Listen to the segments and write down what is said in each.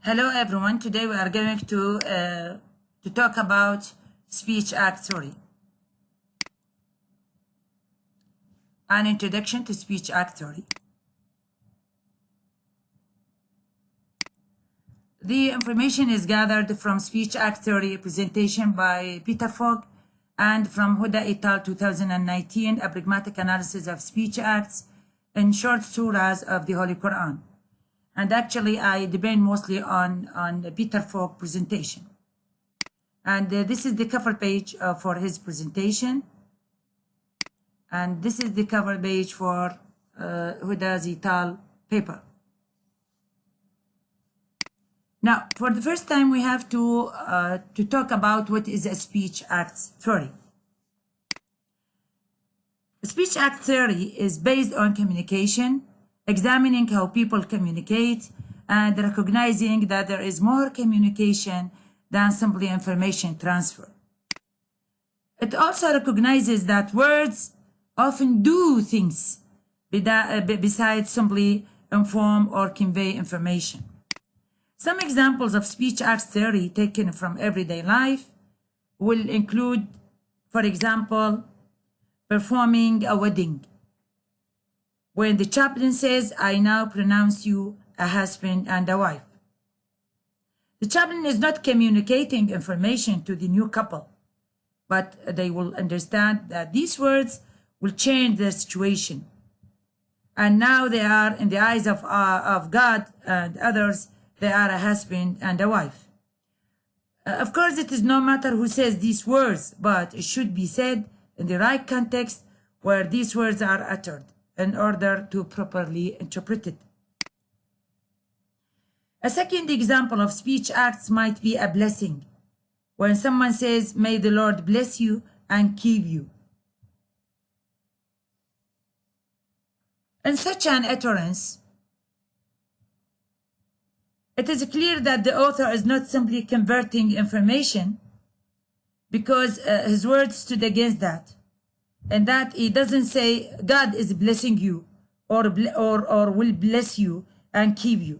Hello everyone. Today we are going to talk about speech act theory. An introduction to speech act theory. The information is gathered from speech act theory presentation by Peter Fogg and from Huda et al. 2019, a pragmatic analysis of speech acts in short surahs of the Holy Quran. And actually, I depend mostly on Peter Fogg presentation. And this is the cover page for his presentation. And this is the cover page for Huda et al. Paper. Now, for the first time, we have to talk about what is a speech acts theory. Speech act theory is based on communication, examining how people communicate, and recognizing that there is more communication than simply information transfer. It also recognizes that words often do things besides simply inform or convey information. Some examples of speech acts theory taken from everyday life will include, for example, performing a wedding. When the chaplain says, "I now pronounce you a husband and a wife." The chaplain is not communicating information to the new couple, but they will understand that these words will change their situation. And now they are, in the eyes of God and others, they are a husband and a wife. Of course, it is no matter who says these words, but it should be said in the right context where these words are uttered, in order to properly interpret it. A second example of speech acts might be a blessing. When someone says, "May the Lord bless you and keep you." In such an utterance, it is clear that the author is not simply converting information, because his words stood against that. And that he doesn't say God is blessing you or will bless you and keep you.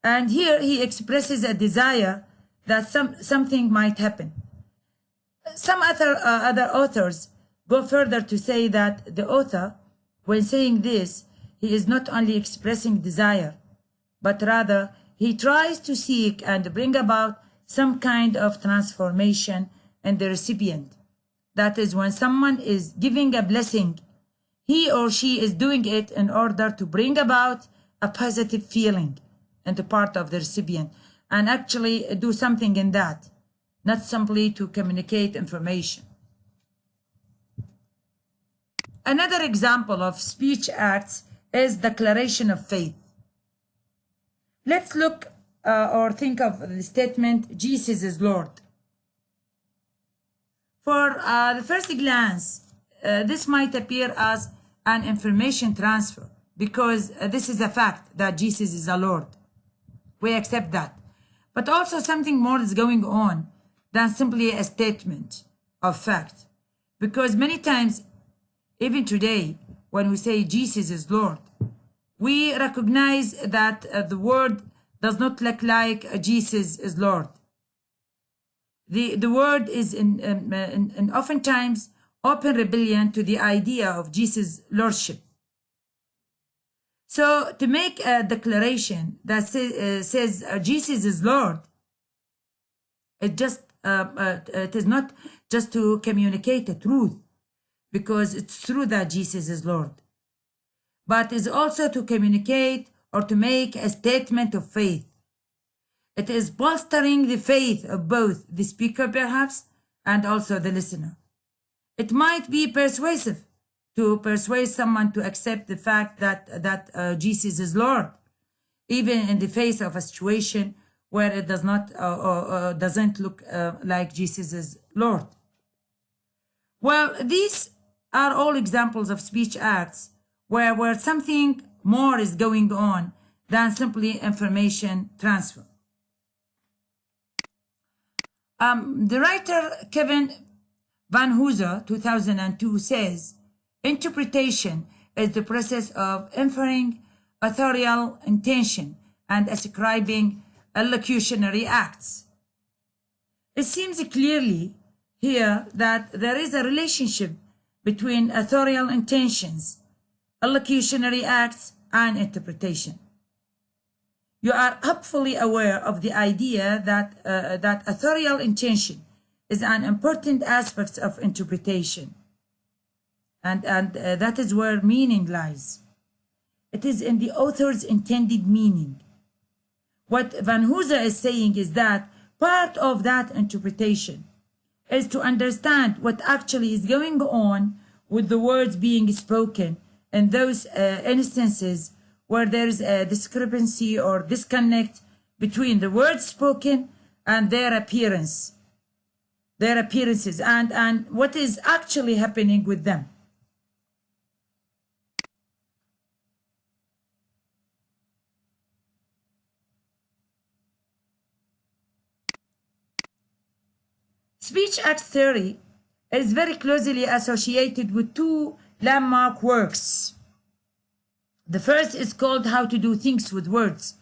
And here he expresses a desire that something might happen. Some other authors go further to say that the author, when saying this, he is not only expressing desire, but rather he tries to seek and bring about some kind of transformation in the recipient. That is, when someone is giving a blessing, he or she is doing it in order to bring about a positive feeling in the part of the recipient and actually do something in that, not simply to communicate information. Another example of speech acts is declaration of faith. Let's look or think of the statement, "Jesus is Lord." For the first glance, this might appear as an information transfer, because this is a fact that Jesus is a Lord. We accept that. But also something more is going on than simply a statement of fact. Because many times, even today, when we say Jesus is Lord, we recognize that the word does not look like Jesus is Lord. The word is in oftentimes open rebellion to the idea of Jesus' lordship. So to make a declaration that says Jesus is Lord, it is not just to communicate a truth, because it's true that Jesus is Lord, but is also to communicate or to make a statement of faith. It is bolstering the faith of both the speaker, perhaps, and also the listener. It might be persuasive to persuade someone to accept the fact that Jesus is Lord, even in the face of a situation where it doesn't look like Jesus is Lord. Well, these are all examples of speech acts where something more is going on than simply information transfer. The writer Kevin Van Hooser, 2002, says, "Interpretation is the process of inferring authorial intention and ascribing Allocationary Acts. It seems clearly here that there is a relationship between authorial intentions, allocationary acts, and interpretation. You are hopefully aware of the idea that authorial intention is an important aspect of interpretation, and that is where meaning lies. It is in the author's intended meaning. What Van Hooser is saying is that part of that interpretation is to understand what actually is going on with the words being spoken in those instances where there is a discrepancy or disconnect between the words spoken and their appearances, and what is actually happening with them. Speech act theory is very closely associated with two landmark works. The first is called How to Do Things with Words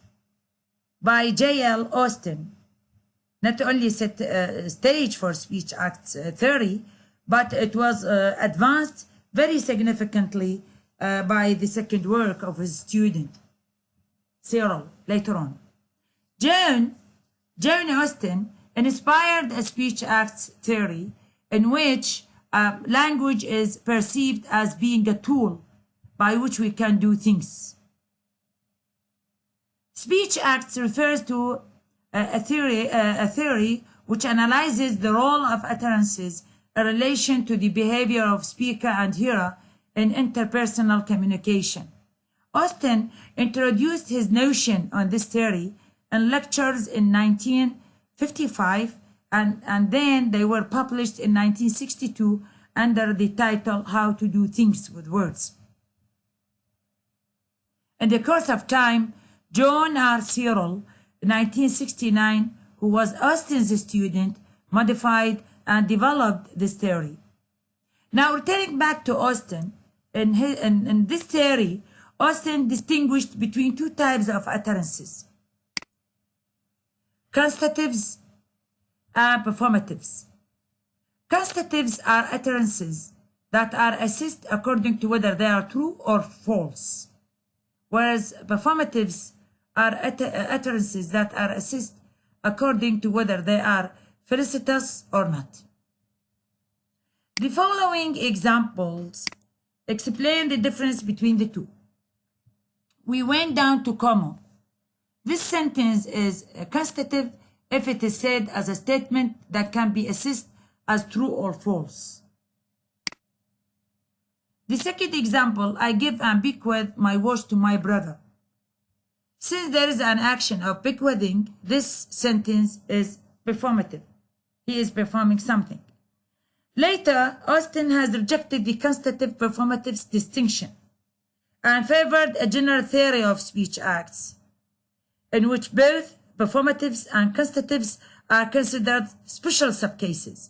by J.L. Austin. Not only set stage for speech act theory, but it was advanced very significantly by the second work of his student, Cyril, later on. Jane Austen inspired a speech acts theory in which language is perceived as being a tool by which we can do things. Speech acts refers to a theory which analyzes the role of utterances in relation to the behavior of speaker and hearer in interpersonal communication. Austen introduced his notion on this theory in lectures in 1955, and then they were published in 1962 under the title How to Do Things with Words. In the course of time, John R. Cyril, in 1969, who was Austen's student, modified and developed this theory. Now, returning back to Austen, in this theory, Austen distinguished between two types of utterances: constatives and performatives. Constatives are utterances that are assessed according to whether they are true or false, whereas performatives are utterances that are assessed according to whether they are felicitous or not. The following examples explain the difference between the two. We went down to Como. This sentence is constative if it is said as a statement that can be assessed as true or false. The second example, I give and bequeath my watch to my brother. Since there is an action of bequeathing, this sentence is performative. He is performing something. Later, Austen has rejected the constative performative distinction and favored a general theory of speech acts, in which both performatives and constatives are considered special subcases.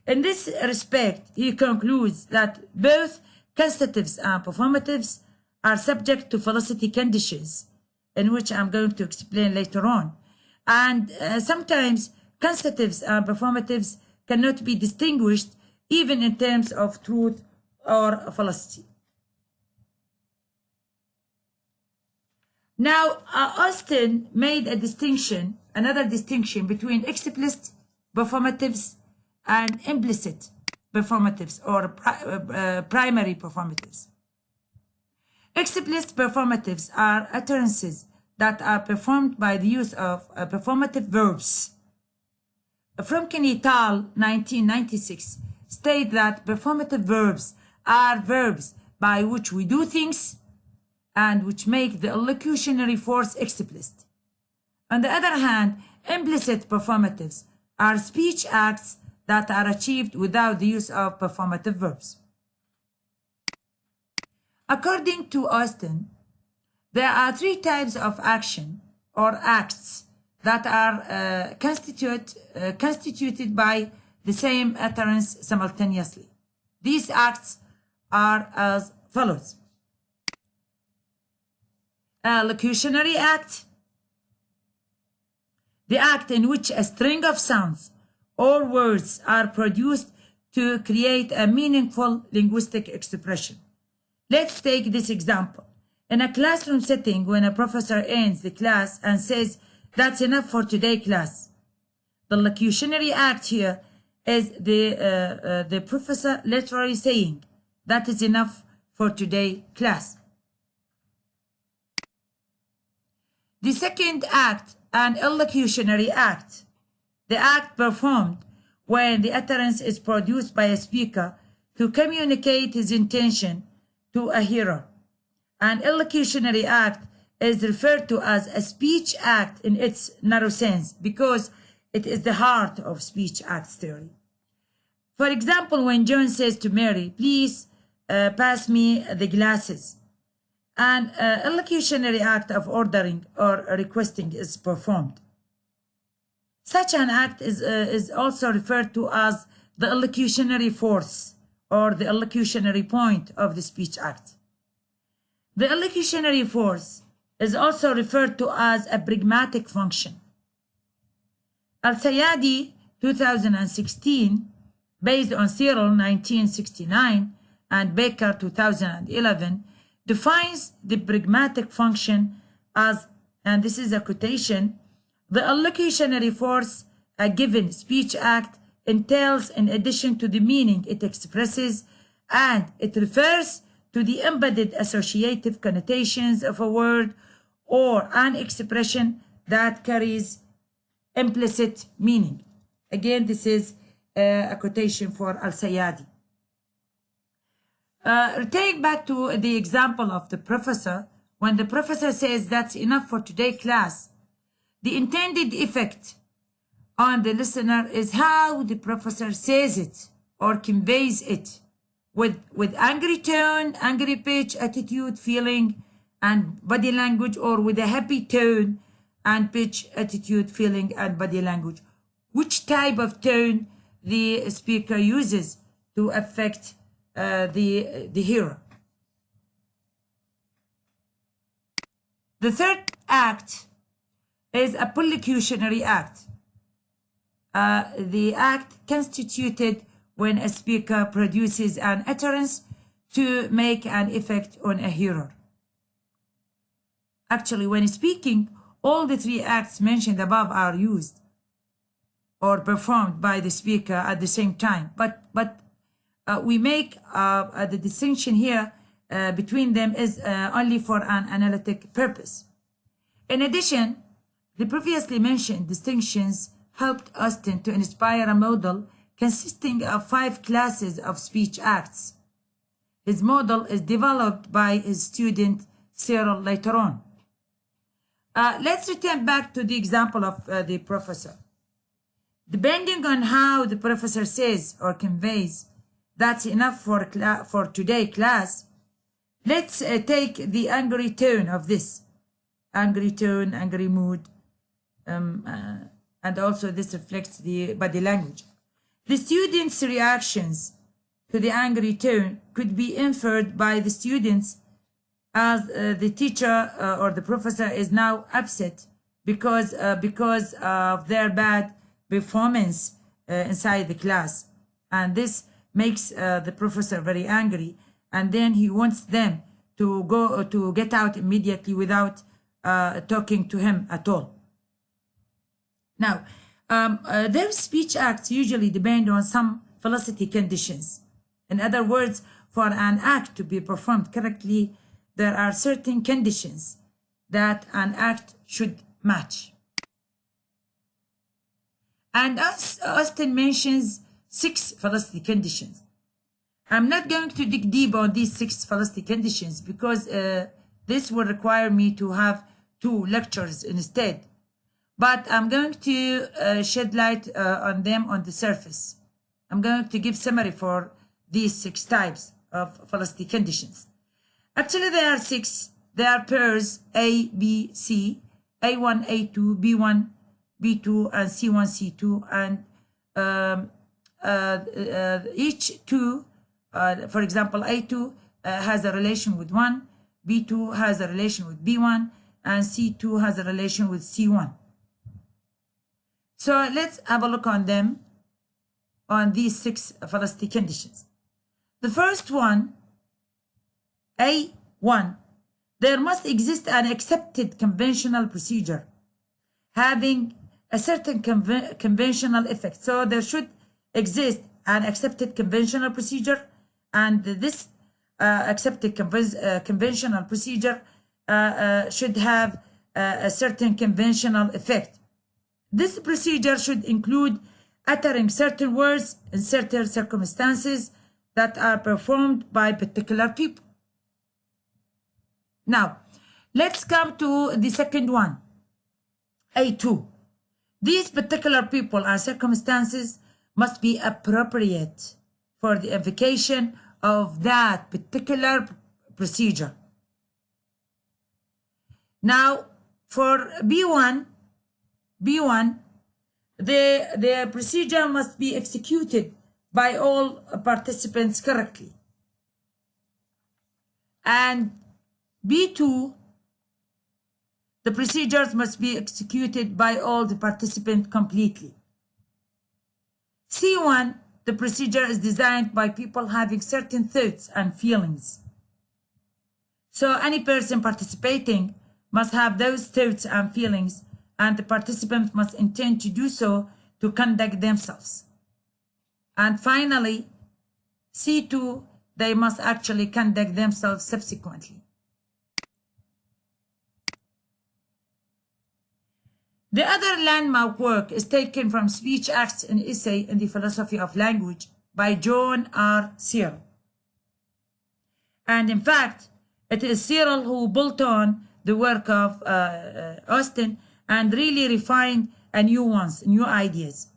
In this respect, he concludes that both constatives and performatives are subject to felicity conditions, in which I'm going to explain later on. And sometimes constatives and performatives cannot be distinguished even in terms of truth or felicity. Now, Austen made a distinction, another distinction between explicit performatives and implicit performatives or primary performatives. Explicit performatives are utterances that are performed by the use of performative verbs. Fromkin et al. 1996 state that performative verbs are verbs by which we do things and which make the elocutionary force explicit. On the other hand, implicit performatives are speech acts that are achieved without the use of performative verbs. According to Austen, there are three types of action or acts that are constituted by the same utterance simultaneously. These acts are as follows: Allocationary Act, the act in which a string of sounds or words are produced to create a meaningful linguistic expression. Let's take this example. In a classroom setting, when a professor ends the class and says, "That's enough for today, class," the Allocationary Act here is the professor literally saying, "That is enough for today, class." The second act, an Elocutionary Act, the act performed when the utterance is produced by a speaker to communicate his intention to a hearer. An Elocutionary Act is referred to as a speech act in its narrow sense because it is the heart of speech acts theory. For example, when John says to Mary, "Please pass me the glasses," an Elocutionary act of ordering or requesting is performed. Such an act is also referred to as the Elocutionary Force or the elocutionary point of the speech act. The Elocutionary Force is also referred to as a Pragmatic Function. Al-Sayadi, 2016, based on Cyril, 1969, and Baker, 2011, defines the Pragmatic Function as, and this is a quotation, "The elocutionary force a given speech act entails in addition to the meaning it expresses, and it refers to the embedded associative connotations of a word or an expression that carries implicit meaning." Again, this is a quotation for Al-Sayadi. Take back to the example of the professor. When the professor says, "That's enough for today, class," the intended effect on the listener is how the professor says it or conveys it, with angry tone, angry pitch, attitude, feeling, and body language, or with a happy tone and pitch, attitude, feeling, and body language. Which type of tone the speaker uses to affect the hearer. The third act is a Prolocationary Act. The act constituted when a speaker produces an utterance to make an effect on a hearer. Actually, when speaking, all the three acts mentioned above are used or performed by the speaker at the same time. But we make the distinction here between them is only for an analytic purpose. In addition, the previously mentioned distinctions helped Austin to inspire a model consisting of 5 classes of speech acts. His model is developed by his student Cyril later on. Let's return back to the example of the professor. Depending on how the professor says or conveys, "That's enough for today, class," let's take the angry tone of this. Angry tone, angry mood, and also this reflects the body language. The students' reactions to the angry tone could be inferred by the students as the teacher or the professor is now upset because of their bad performance inside the class, and this makes the professor very angry, and then he wants them to get out immediately without talking to him at all. Now, their speech acts usually depend on some velocity conditions. In other words, for an act to be performed correctly, there are certain conditions that an act should match. And Austin mentions 6 velocity conditions. I'm not going to dig deep on these 6 velocity conditions because this will require me to have 2 lectures instead. But I'm going to shed light on them on the surface. I'm going to give summary for these 6 types of velocity conditions. Actually, there are 6. They are pairs A, B, C, A1, A2, B1, B2, and C1, C2, and each 2, for example, A2 has a relation with 1, B2 has a relation with B1, and C2 has a relation with C1. So let's have a look on them, on these 6 velocity conditions. The first one, A1, there must exist an accepted conventional procedure having a certain conventional effect. So there should exist an accepted conventional procedure, and this accepted conventional procedure should have a certain conventional effect. This procedure should include uttering certain words in certain circumstances that are performed by particular people. Now, let's come to the second one, A2. These particular people and circumstances must be appropriate for the invocation of that particular procedure. Now, for B1, the procedure must be executed by all participants correctly. And B2, the procedures must be executed by all the participants completely. C1, the procedure is designed by people having certain thoughts and feelings. So any person participating must have those thoughts and feelings, and the participants must intend to do so to conduct themselves. And finally, C2, they must actually conduct themselves subsequently. The other landmark work is taken from Speech Acts and Essay in the Philosophy of Language by John R. Searle. And in fact, it is Searle who built on the work of Austin and really refined a nuance, new ideas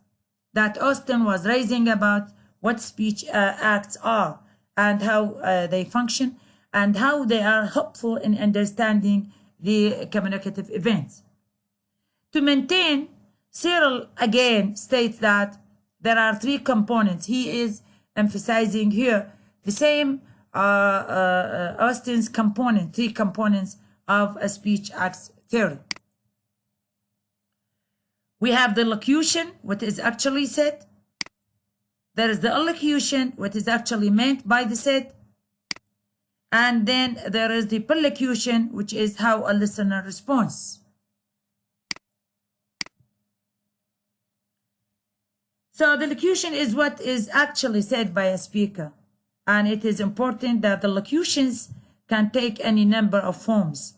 that Austin was raising about what speech acts are and how they function and how they are helpful in understanding the communicative events. To maintain, Searle again states that there are 3 components. He is emphasizing here the same Austin's component, 3 components of a speech acts theory. We have the locution, what is actually said. There is the allocution, what is actually meant by the said. And then there is the prolocution, which is how a listener responds. So the locution is what is actually said by a speaker. And it is important that the locutions can take any number of forms.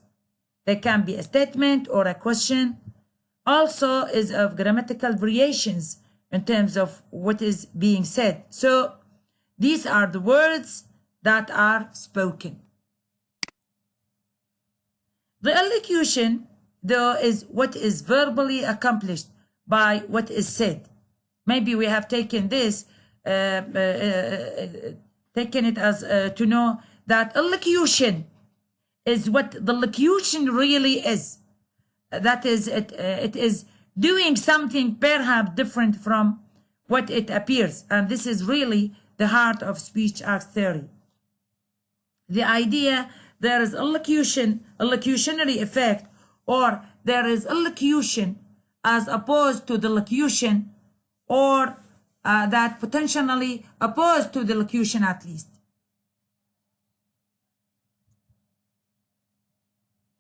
They can be a statement or a question. Also is of grammatical variations in terms of what is being said. So these are the words that are spoken. The allocution, though, is what is verbally accomplished by what is said. Maybe we have taken this, taken it as to know that allocution is what the locution really is. That is, it is doing something perhaps different from what it appears. And this is really the heart of speech acts theory. The idea there is allocution, allocutionary effect, or there is allocution as opposed to the locution, or that potentially opposed to the locution at least.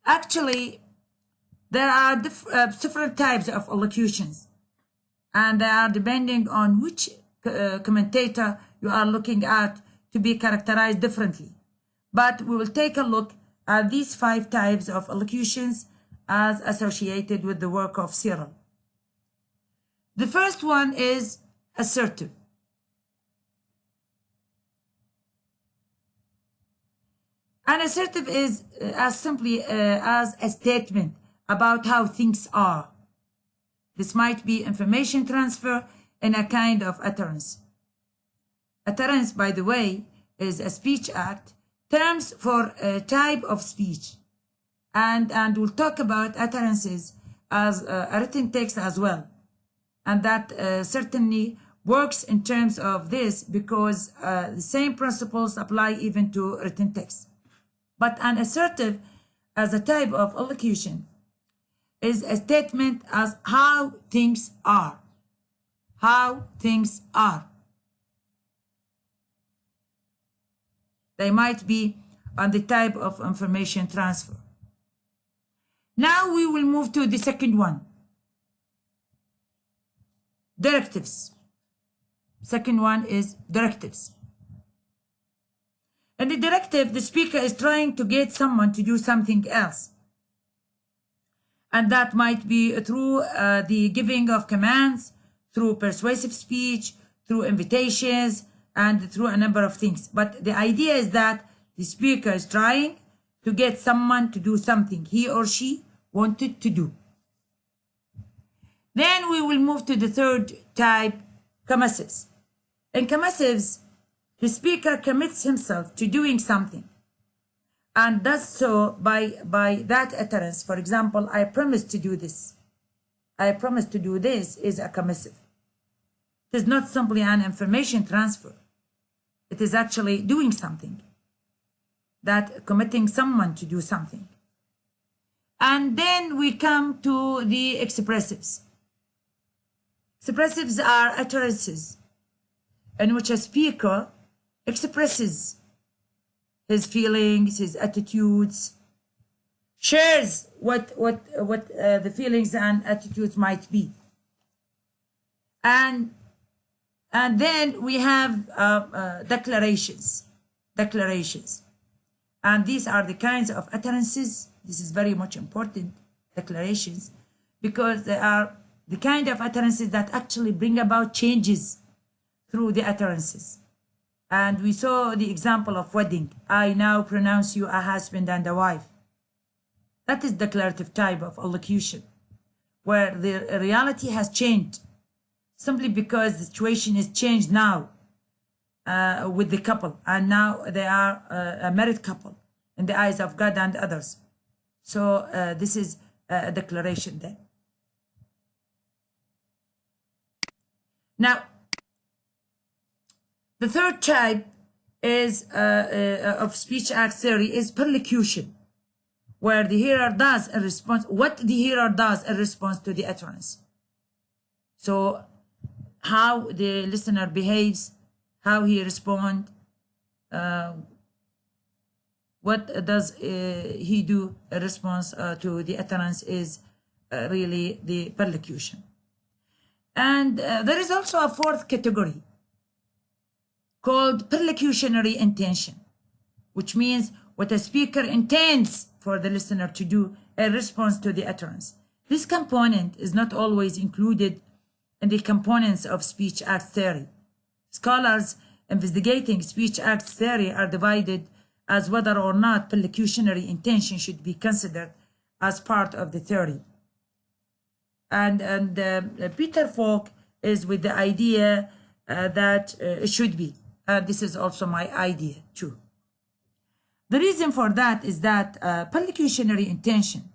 Actually, there are different types of allocutions, and they are depending on which commentator you are looking at to be characterized differently. But we will take a look at these 5 types of allocutions as associated with the work of Searle. The first one is assertive. An assertive is as simply as a statement about how things are. This might be information transfer in a kind of utterance. Utterance, by the way, is a speech act, terms for a type of speech. And we'll talk about utterances as a written text as well. And that certainly works in terms of this because the same principles apply even to written text. But an assertive as a type of allocution is a statement as how things are. How things are. They might be on the type of information transfer. Now we will move to the second one. Directives. Second one is directives. In the directive, the speaker is trying to get someone to do something else. And that might be through the giving of commands, through persuasive speech, through invitations, and through a number of things. But the idea is that the speaker is trying to get someone to do something he or she wanted to do. Then we will move to the third type, commissives. In commissives, the speaker commits himself to doing something and does so by that utterance. For example, I promise to do this. I promise to do this is a commissive. It is not simply an information transfer. It is actually doing something. That committing someone to do something. And then we come to the expressives. Expressives are utterances in which a speaker expresses his feelings, his attitudes, shares what the feelings and attitudes might be. And then we have declarations. And these are the kinds of utterances. This is very much important, declarations, because they are the kind of utterances that actually bring about changes through the utterances. And we saw the example of wedding. I now pronounce you a husband and a wife. That is declarative type of allocution, where the reality has changed simply because the situation is changed now with the couple, and now they are a married couple in the eyes of God and others. So this is a declaration then. Now, the third type is of speech act theory is perlocution, where the hearer does a response, what the hearer does in response to the utterance. So how the listener behaves, how he responds, what does he do in response to the utterance is really the perlocution. And there is also a fourth category called Prolocationary Intention, which means what a speaker intends for the listener to do in response to the utterance. This component is not always included in the components of speech act theory. Scholars investigating speech act theory are divided as whether or not prolocutionary intention should be considered as part of the theory. And Peter Falk is with the idea that it should be. This is also my idea too. The reason for that is that prolocutionary intention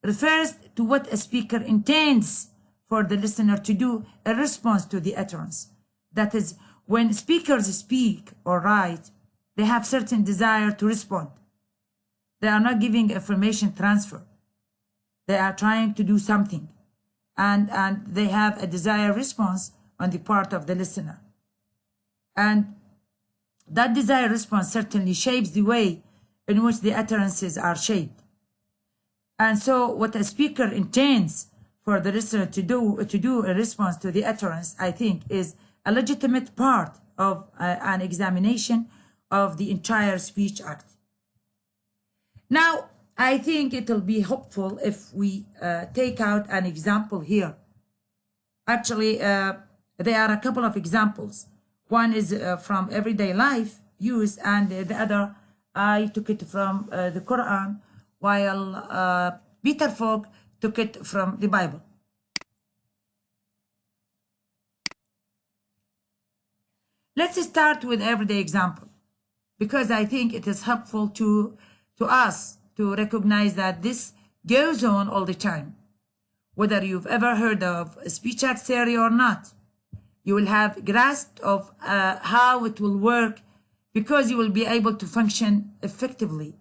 refers to what a speaker intends for the listener to do in response to the utterance. That is, when speakers speak or write, they have certain desire to respond. They are not giving information transfer. They are trying to do something. And they have a desired response on the part of the listener. And that desired response certainly shapes the way in which the utterances are shaped. And so what a speaker intends for the listener to do in response to the utterance, I think, is a legitimate part of an examination of the entire speech act. Now, I think it will be helpful if we take out an example here. Actually, there are a couple of examples. One is from everyday life use, and the other, I took it from the Quran, while Peter Falk took it from the Bible. Let's start with everyday example, because I think it is helpful to us to recognize that this goes on all the time. Whether you've ever heard of speech act theory or not, you will have grasp of how it will work, because you will be able to function effectively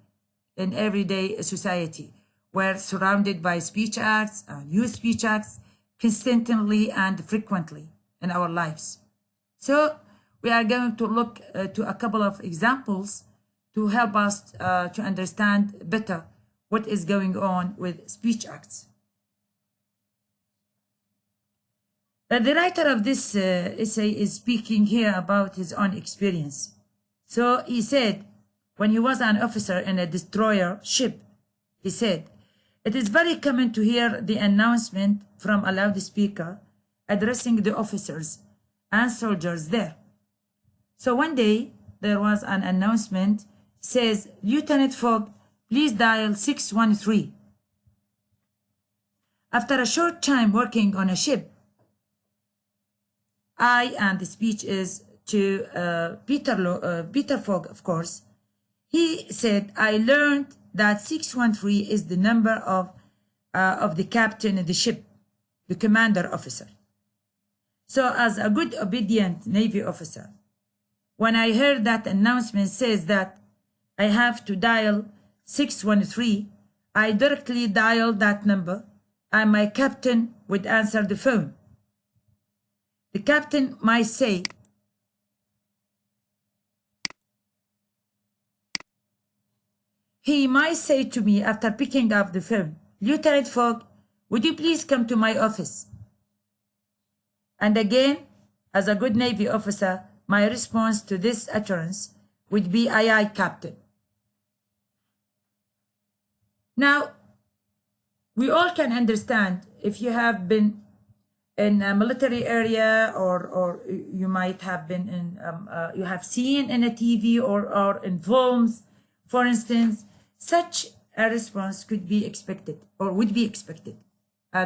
in everyday society. We're surrounded by speech acts and use speech acts consistently and frequently in our lives. So we are going to look to a couple of examples to help us to understand better what is going on with speech acts. The writer of this essay is speaking here about his own experience. So he said, when he was an officer in a destroyer ship, he said, "It is very common to hear the announcement from a loudspeaker addressing the officers and soldiers there. So one day there was an announcement, says, 'Lieutenant Fogg, please dial 613. After a short time working on a ship, and the speech is to Peter Fogg, of course, he said, I learned that 613 is the number of the captain of the ship, the commander officer. So as a good obedient Navy officer, when I heard that announcement says that I have to dial 613, I directly dialed that number and my captain would answer the phone. The captain might say, to me after picking up the phone, 'Lieutenant Fogg, would you please come to my office?' And again, as a good Navy officer, my response to this utterance would be, 'Aye, aye, Captain.' Now, we all can understand if you have been in a military area or you might have been in, you have seen in a TV or in films, for instance, such a response could be expected or would be expected.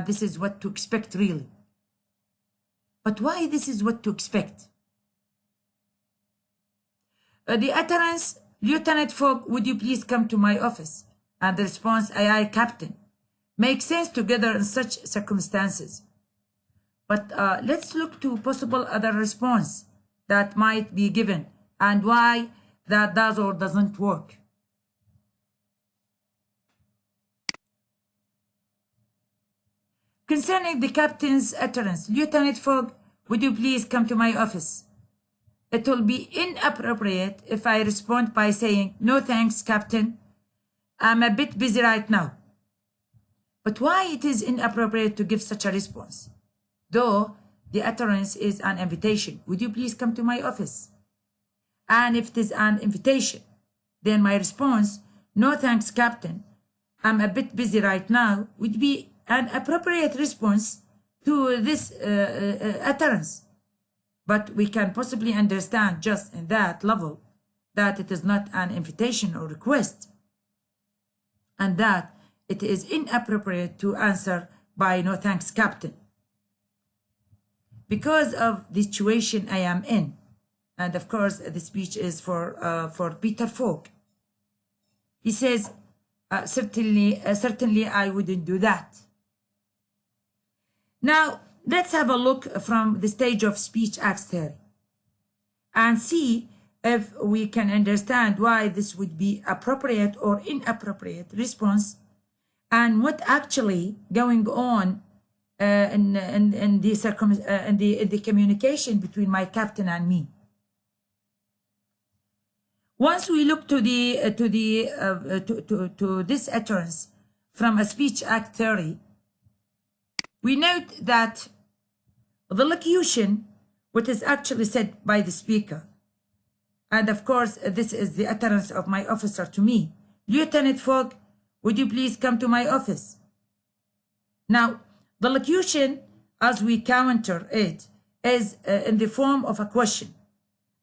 This is what to expect really. But why this is what to expect? The utterance, 'Lieutenant Fogg, would you please come to my office?' and the response, 'Aye, aye, Captain,' make sense together in such circumstances. But let's look to possible other response that might be given and why that does or doesn't work. Concerning the captain's utterance, 'Lieutenant Fogg, would you please come to my office?' It will be inappropriate if I respond by saying, 'No thanks, Captain. I'm a bit busy right now.' But why it is inappropriate to give such a response? Though the utterance is an invitation, 'Would you please come to my office?' And if it is an invitation, then my response, 'No thanks, Captain. I'm a bit busy right now,' would be an appropriate response to this utterance. But we can possibly understand just in that level that it is not an invitation or request, and that it is inappropriate to answer by 'No thanks, Captain,' because of the situation I am in. And of course, the speech is for Peter Fogg. He says, certainly I wouldn't do that. Now, let's have a look from the stage of speech acts theory and see if we can understand why this would be appropriate or inappropriate response and what actually going on in the communication between my captain and me. Once we look to this utterance from a speech act theory, we note that the locution, what is actually said by the speaker, and of course this is the utterance of my officer to me, 'Lieutenant Fogg, would you please come to my office?' Now, the locution, as we counter it, is in the form of a question,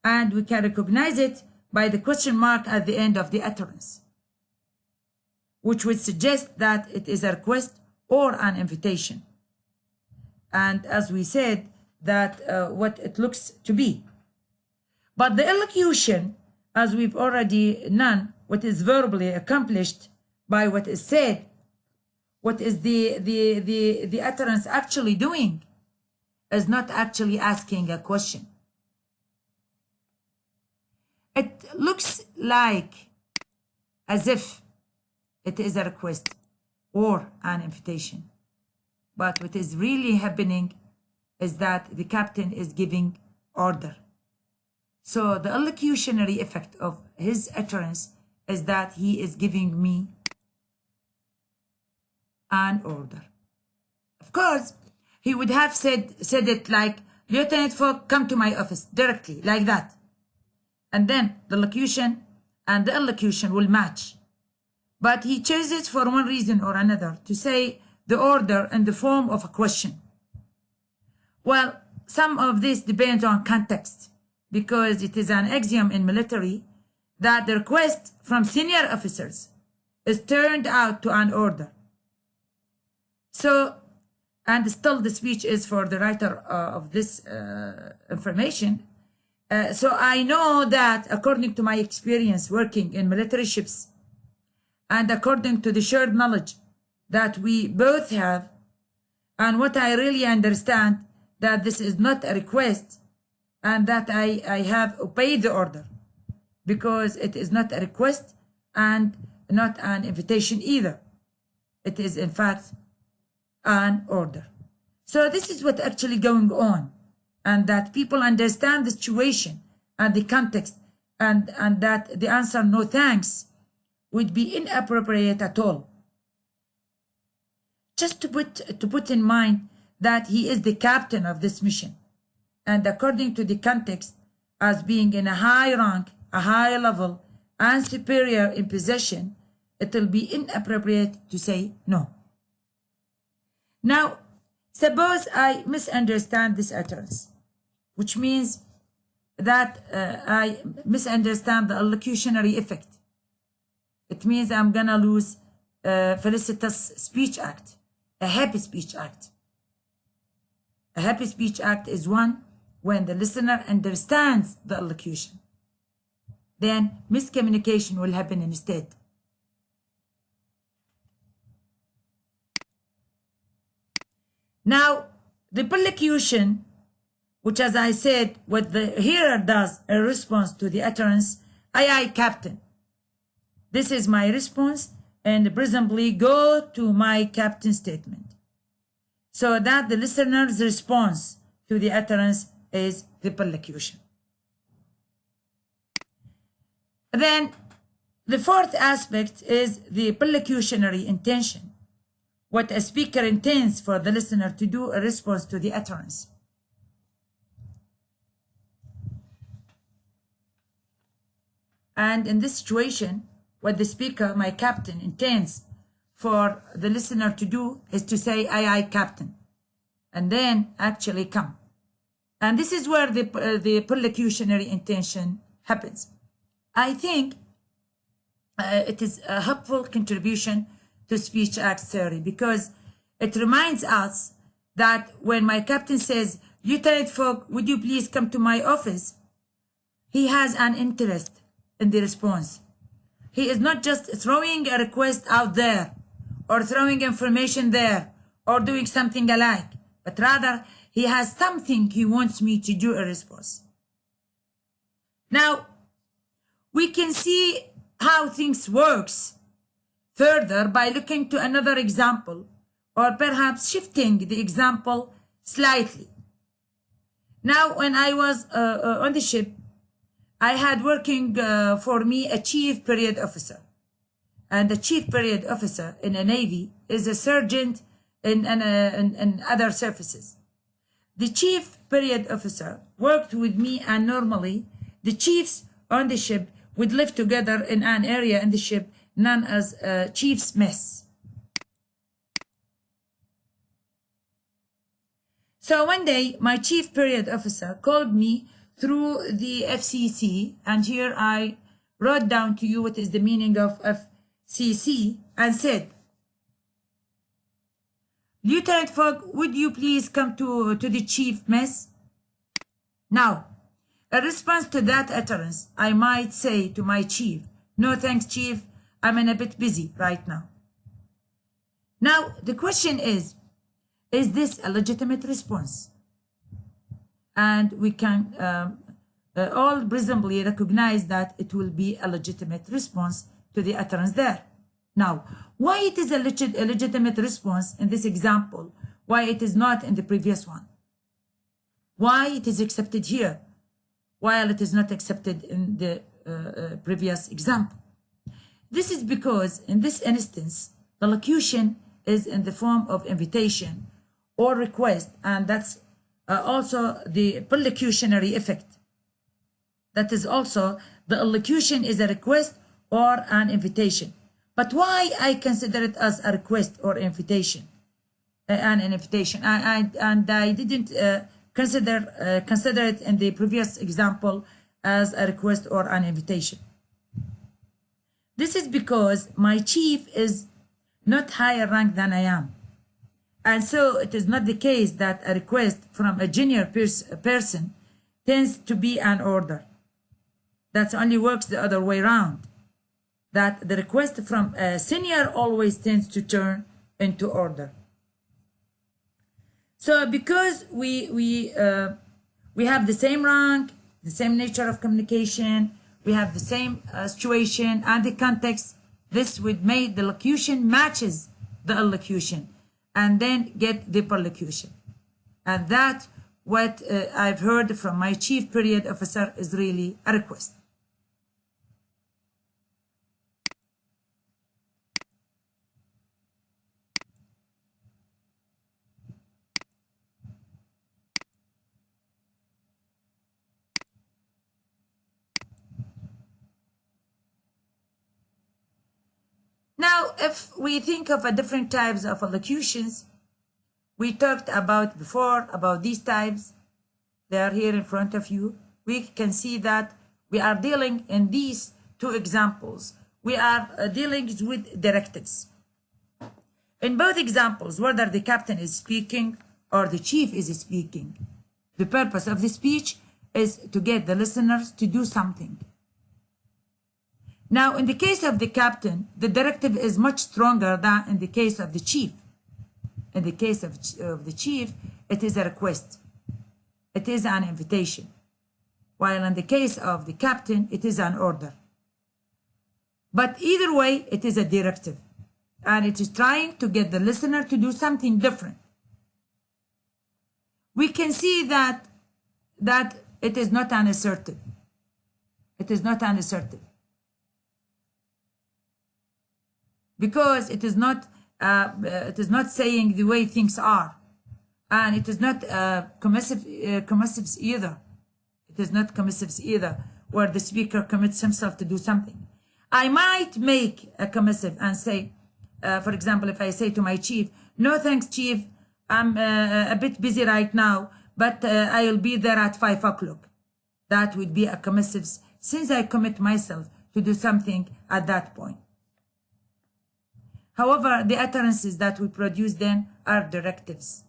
and we can recognize it by the question mark at the end of the utterance, which would suggest that it is a request or an invitation. And as we said, that what it looks to be. But the elocution, as we've already known, what is verbally accomplished by what is said, what is the utterance actually doing, is not actually asking a question. It looks like as if it is a request or an invitation. But what is really happening is that the captain is giving order. So the allocutionary effect of his utterance is that he is giving me an order. Of course, he would have said it like, Lieutenant Fogg, come to my office, directly, like that. And then the locution and the allocution will match. But he chooses for one reason or another to say the order in the form of a question. Well, some of this depends on context, because it is an axiom in military that the request from senior officers is turned out to an order. So, and still the speech is for the writer of this information. So I know that according to my experience working in military ships, and according to the shared knowledge that we both have, and what I really understand, that this is not a request, and that I have obeyed the order, because it is not a request and not an invitation either. It is in fact an order. So this is what actually going on, and that people understand the situation and the context, and that the answer no thanks would be inappropriate at all. Just to put in mind that he is the captain of this mission, and according to the context, as being in a high rank, a high level, and superior in position, it will be inappropriate to say no. Now, suppose I misunderstand this utterance, which means that I misunderstand the allocutionary effect. It means I'm gonna lose felicitous speech act, a happy speech act. A happy speech act is one when the listener understands the allocution. Then miscommunication will happen instead. Now, the prolocution, which as I said, what the hearer does in response to the utterance, aye, Captain. This is my response, and presumably go to my captain's statement. So that the listener's response to the utterance is the prolocution. Then the fourth aspect is the prolocutionary intention, what a speaker intends for the listener to do in response to the utterance. And in this situation, what the speaker, my captain, intends for the listener to do is to say, aye, Captain, and then actually come. And this is where the prolocutionary intention happens. I think it is a helpful contribution to speech act theory, because it reminds us that when my captain says, Lieutenant Fogg, would you please come to my office? He has an interest in the response. He is not just throwing a request out there, or throwing information there, or doing something alike, but rather he has something he wants me to do in response. Now, we can see how things works further by looking to another example, or perhaps shifting the example slightly. Now, when I was on the ship, I had working for me a chief period officer. And the chief period officer in a Navy is a sergeant in other services. The chief period officer worked with me, and normally the chiefs on the ship would live together in an area in the ship known as chief's mess. So one day, my chief period officer called me through the FCC, and here I wrote down to you what is the meaning of FCC, and said, Lieutenant Fogg, would you please come to the chief mess? Now, in response to that utterance, I might say to my chief, no thanks, chief, I'm a bit busy right now. Now, the question is this a legitimate response? And we can all presumably recognize that it will be a legitimate response to the utterance there. Now, why it is a legitimate response in this example, why it is not in the previous one? Why it is accepted here, while it is not accepted in the previous example? This is because in this instance, the locution is in the form of invitation or request, and that's also the prolocutionary effect. That is also, the allocution is a request or an invitation. But why I consider it as a request or invitation, an invitation, and I didn't consider it in the previous example as a request or an invitation? This is because my chief is not higher rank than I am. And so it is not the case that a request from a junior person tends to be an order. That only works the other way around. That the request from a senior always tends to turn into order. So because we have the same rank, the same nature of communication, we have the same situation and the context, this would make the locution matches the allocution and then get the prolocution. And that what I've heard from my chief period officer is really a request. Now, if we think of different types of allocutions, we talked about before about these types. They are here in front of you. We can see that we are dealing in these two examples. We are dealing with directives. In both examples, whether the captain is speaking or the chief is speaking, the purpose of the speech is to get the listeners to do something. Now, in the case of the captain, the directive is much stronger than in the case of the chief. In the case of the chief, it is a request. It is an invitation. While in the case of the captain, it is an order. But either way, it is a directive. And it is trying to get the listener to do something different. We can see that it is not an assertive. It is not an assertive. Because it is not saying the way things are, and it is not commissives either. It is not commissives either, where the speaker commits himself to do something. I might make a commissive and say, for example, if I say to my chief, "No thanks, chief, I'm a bit busy right now, but I'll be there at 5 o'clock." That would be a commissive, since I commit myself to do something at that point. However, the utterances that we produce then are directives.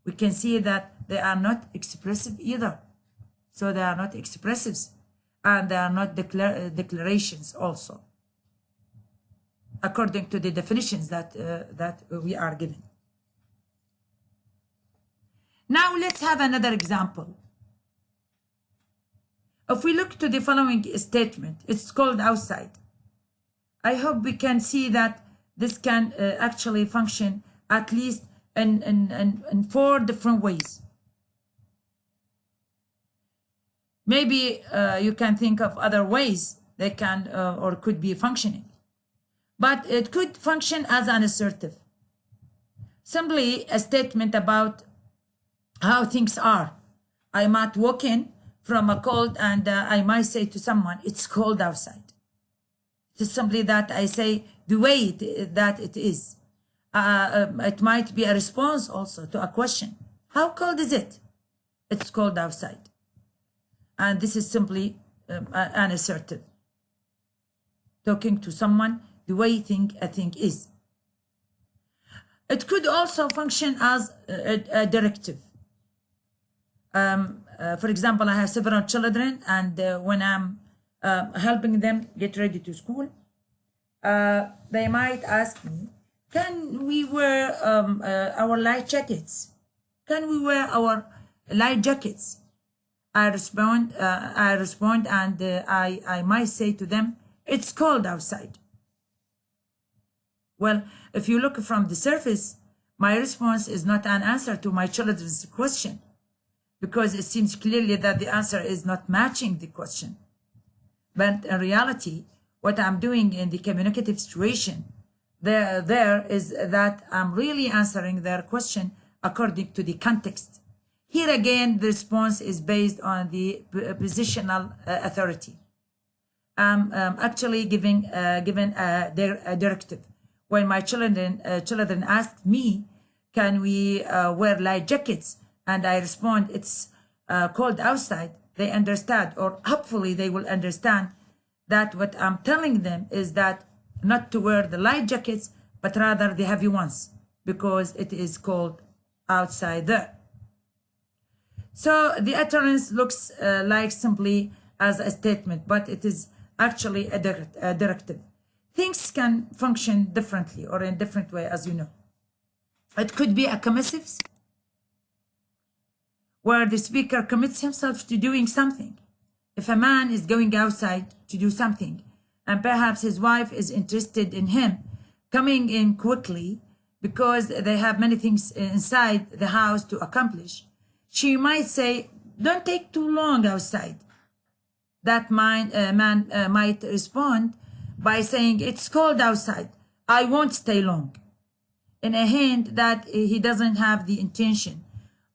We can see that they are not expressive either. So they are not expressives, and they are not declarations also, according to the definitions that we are given. Now let's have another example. If we look to the following statement, it's called outside. I hope we can see that this can actually function at least in 4 different ways. Maybe you can think of other ways they can or could be functioning. But it could function as an assertive. Simply a statement about how things are. I might walk in from a cold and I might say to someone, "It's cold outside." It is simply that I say the way that it is. It might be a response also to a question. How cold is it? It's cold outside. And this is simply an assertive. Talking to someone the way a thing is. It could also function as a directive. For example, I have several children, and when I'm helping them get ready to school, they might ask me, "Can we wear our light jackets? Can we wear our light jackets?" I respond, and I might say to them, "It's cold outside." Well, if you look from the surface, my response is not an answer to my children's question, because it seems clearly that the answer is not matching the question. But in reality, what I'm doing in the communicative situation there is that I'm really answering their question according to the context. Here again, the response is based on the positional authority. I'm actually given a directive. When my children asked me, can we wear light jackets? And I respond, it's cold outside. They understand, or hopefully they will understand, that what I'm telling them is that not to wear the light jackets, but rather the heavy ones, because it is cold outside there. So the utterance looks like simply as a statement, but it is actually a directive. Things can function differently or in a different way, as you know. It could be a commissive, where the speaker commits himself to doing something. If a man is going outside to do something, and perhaps his wife is interested in him coming in quickly because they have many things inside the house to accomplish, she might say, don't take too long outside. That man might respond by saying, it's cold outside, I won't stay long. In a hint that he doesn't have the intention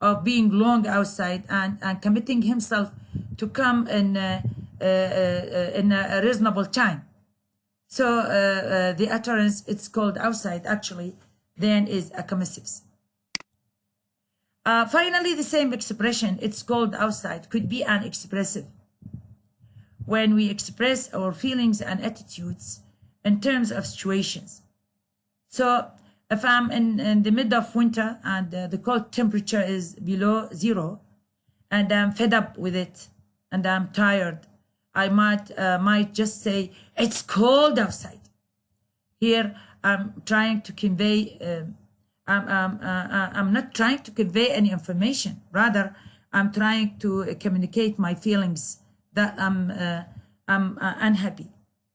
of being long outside and committing himself to come in a reasonable time. So the utterance, it's called outside, actually, then is a commissive. Finally, the same expression, it's called outside, could be an expressive, when we express our feelings and attitudes in terms of situations. So if I'm in the middle of winter and the cold temperature is below 0, and I'm fed up with it and I'm tired, I might just say, it's cold outside. Here I'm trying to convey, I'm not trying to convey any information. Rather, I'm trying to communicate my feelings that I'm unhappy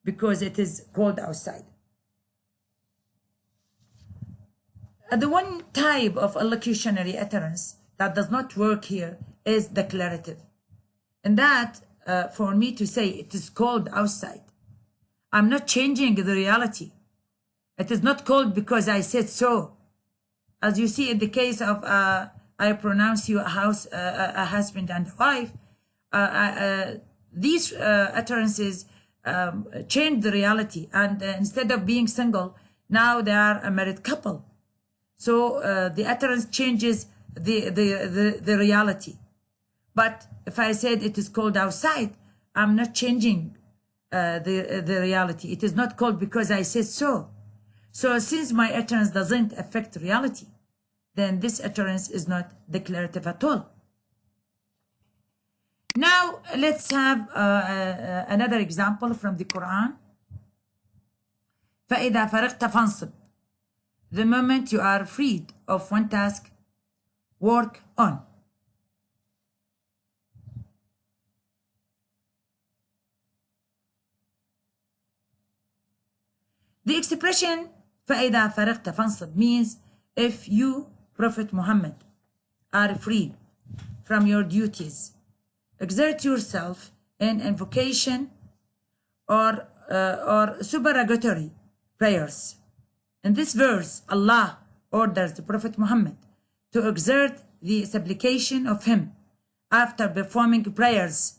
because it is cold outside. The one type of allocutionary utterance that does not work here is declarative. And that, for me to say it is cold outside, I'm not changing the reality. It is not cold because I said so. As you see in the case of I pronounce you a husband and a wife, these utterances change the reality. And instead of being single, now they are a married couple. So the utterance changes the reality. But if I said it is cold outside, I'm not changing the reality. It is not cold because I said so. So since my utterance doesn't affect reality, then this utterance is not declarative at all. Now let's have another example from the Quran. فَإِذَا فَرِغْتَ فَانْصِبْ. The moment you are freed of one task, work on. The expression فَإِذَا فَرِغْتَ فَانْصِبْ means if you, Prophet Muhammad, are free from your duties, exert yourself in invocation or supererogatory prayers. In this verse, Allah orders the Prophet Muhammad to exert the supplication of him after performing prayers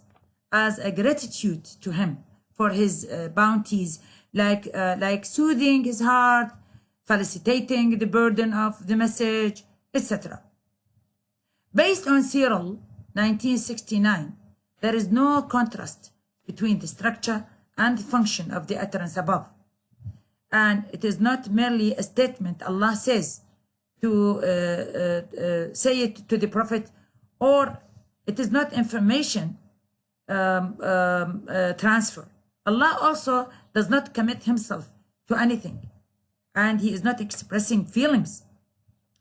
as a gratitude to him for his bounties, like soothing his heart, felicitating the burden of the message, etc. Based on Cyril 1969, there is no contrast between the structure and the function of the utterance above. And it is not merely a statement Allah says to say it to the Prophet, or it is not information transfer. Allah also does not commit himself to anything, and he is not expressing feelings.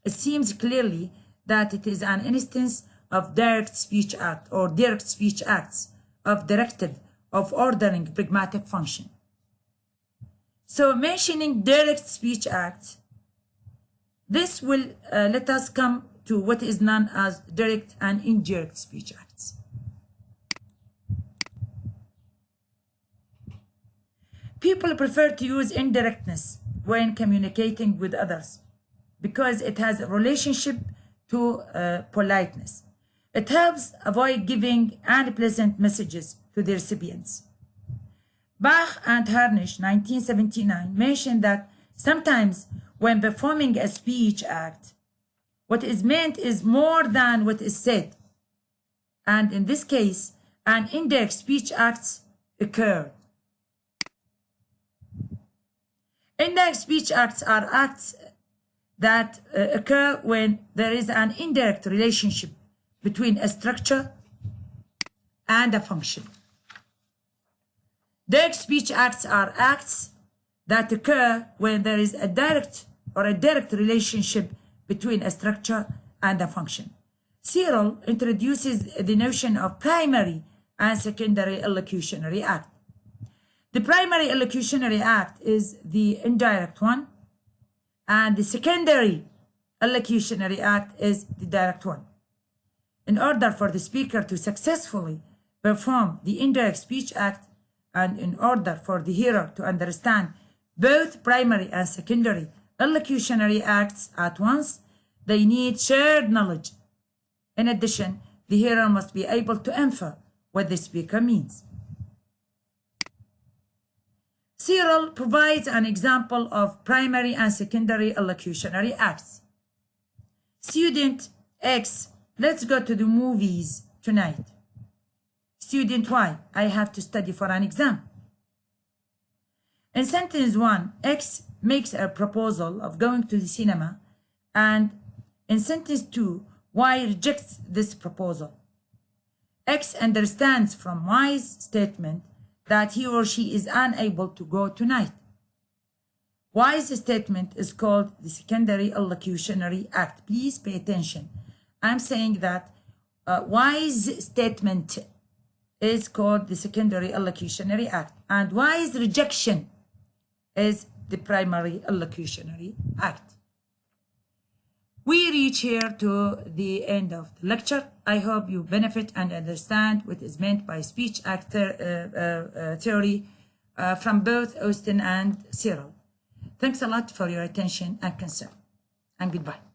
It seems clearly that it is an instance of direct speech act or direct speech acts of directive of ordering pragmatic function. So mentioning direct speech act, this will let us come to what is known as direct and indirect speech acts. People prefer to use indirectness when communicating with others because it has a relationship to politeness. It helps avoid giving unpleasant messages to the recipients. Bach and Harnisch, 1979, mentioned that sometimes when performing a speech act, what is meant is more than what is said. And in this case, an indirect speech acts occur. Indirect speech acts are acts that occur when there is an indirect relationship between a structure and a function. Direct speech acts are acts that occur when there is a direct relationship between a structure and a function. Searle introduces the notion of primary and secondary Allocationary Act. The primary Elocutionary Act is the indirect one, and the secondary Elocutionary Act is the direct one. In order for the speaker to successfully perform the indirect speech act, and in order for the hearer to understand both primary and secondary Elocutionary acts at once, they need shared knowledge. In addition, the hearer must be able to infer what the speaker means. Searle provides an example of primary and secondary Elocutionary acts. Student X, let's go to the movies tonight. Student Y, I have to study for an exam. In sentence 1, X makes a proposal of going to the cinema, and in sentence 2, Y rejects this proposal. X understands from Y's statement that he or she is unable to go tonight. Y's statement is called the secondary Elocutionary Act. Please pay attention. I'm saying that Y's statement is called the secondary Elocutionary Act, and Y's rejection is the primary Elocutionary Act. We reach here to the end of the lecture. I hope you benefit and understand what is meant by speech act theory from both Austin and Searle. Thanks a lot for your attention and concern, and goodbye.